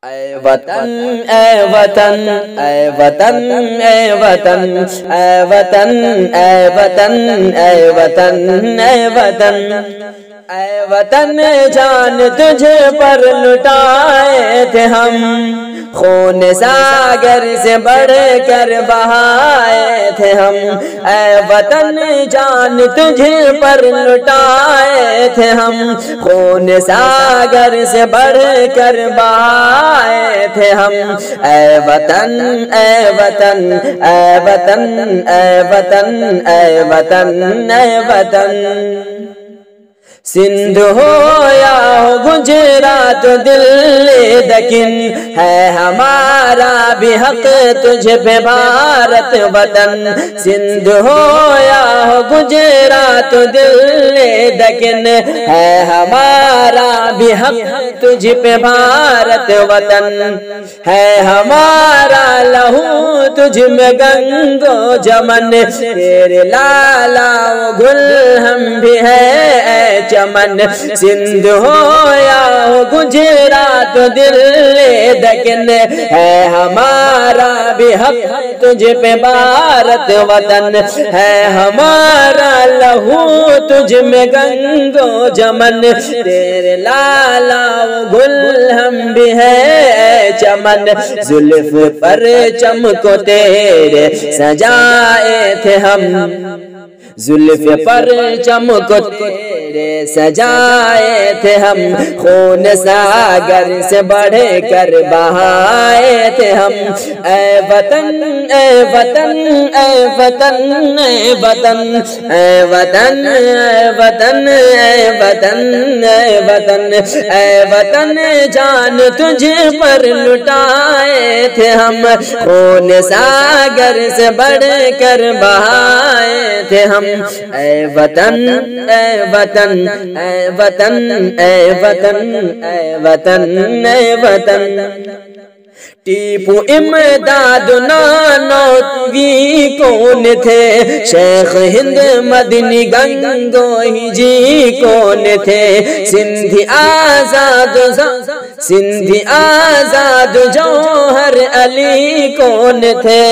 اے وطن اے وطن اے وطن اے وطن اے وطن اے وطن اے وطن اے وطن اے وطن جان تجھے پر لٹائے تھے ہم، خون ساگر سے بڑھ کر بہائے تھے ہم۔ اے وطن جان تجھے پر لٹائے تھے ہم، خون ساگر سے بڑھ کر بہائے تھے ہم۔ اے وطن اے وطن اے وطن اے وطن اے وطن اے وطن، سندھ ہو یا ہو گجرات دلی دکن، ہے ہمارا بھی حق تجھ پہ بھارت وطن۔ سندھ ہو یا ہو گجرات دلی دکن، ہے ہمارا بھی حق تجھ پہ بھارت وطن۔ ہے ہمارا لہو تجھ میں گنگ و جمن، تیرے لالا و گل ہم بھی ہے اے چمن۔ سندھ ہو یا ہو گجرات دلی دکن، ہے ہمارا بھی حق تجھ پہ بھارت وطن۔ ہے ہمارا لہو تجھ میں گنگ و جمن، تیرے لالا و گل ہم بھی ہے اے چمن۔ زلف پر چمکو تیرے سجائے تھے ہم، زلف پر چمکو تیرے سجائے تھے ہم، خون ساگر سے بڑھ کر بہائے تھے ہم۔ اے وطن اے وطن اے وطن اے وطن اے وطن اے وطن اے وطن اے وطن اے وطن جان تجھے پر لٹائے تھے ہم، خون ساگر سے بڑھ کر بہائے تھے ہم۔ اے وطن اے وطن اے وطن اے وطن اے وطن اے وطن، ٹیپو امداد نانوتوی کون تھے، شیخ ہند مدنی گنگوہی جی کون تھے، سندھی آزاد سندھی آزاد جوہر علی کون تھے،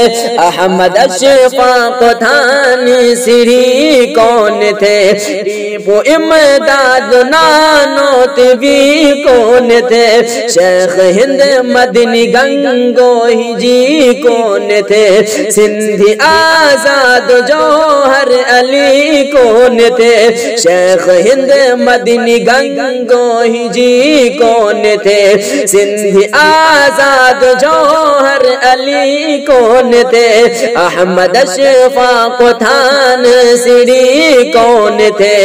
احمد اشفاق تھانی سری کون تھے، ٹیپو امداد نانوتوی کون تھے، شیخ ہند مدنی گنگوہی جی کون تھے، سندھی آزاد جوہر علی کون تھے، شیخ ہند مدنی گنگوہی جی کون تھے، سندھی آزاد جوہر علی کون تھے، احمد اشفاق تھان سری کون تھے،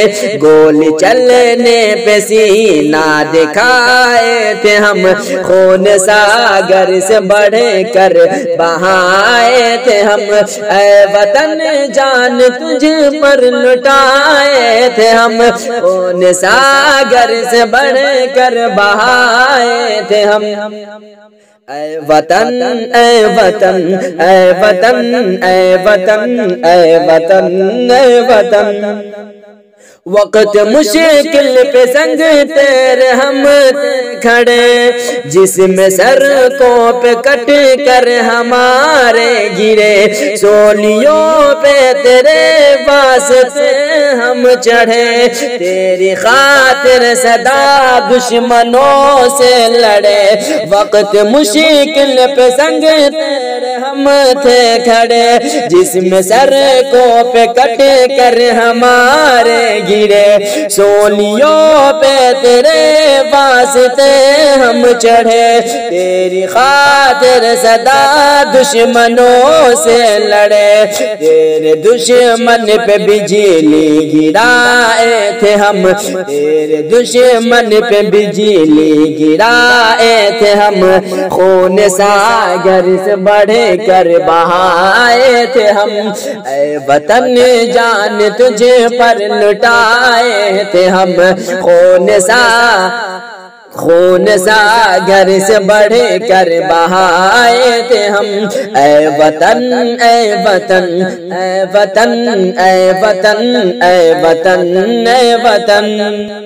گولی چلنے پہ سینہ دکھائے تھے ہم، خون ساگر سے بڑھ کر بہائے تھے ہم۔ اے وطن جان تجھ پر لٹائے تھے ہم، خون ساگر سے بڑھ کر بہائے تھے ہم۔ اے وطن اے وطن اے وطن اے وطن اے وطن اے وطن، وقت مشکل پہ سنگ تیرے ہم کھڑے، جس میں سڑکوں پہ کٹ کر ہمارے گرے، سولیوں پہ تیرے واسطے ہم چڑھے، تیری خاطر سدا دشمنوں سے لڑے، وقت مشکل پہ سنگ تیرے ہم تھے کھڑے، جس میں سڑکوں پہ کٹ کر ہمارے گرے، سولیوں پہ تیرے واسطے ہم چڑھے، تیری خاطر سدا دشمنوں سے لڑے، تیرے دشمن پہ بجلی گرائے تھے ہم، تیرے دشمن پہ بجلی گرائے تھے ہم، خون ساگر سے بڑھ کر بہائے تھے ہم۔ اے وطن جان تجھے پر لٹائے تھے ہم، خون ساگر سے بڑھ کر بہائے تھے ہم۔ اے وطن اے وطن اے وطن اے وطن اے وطن اے وطن۔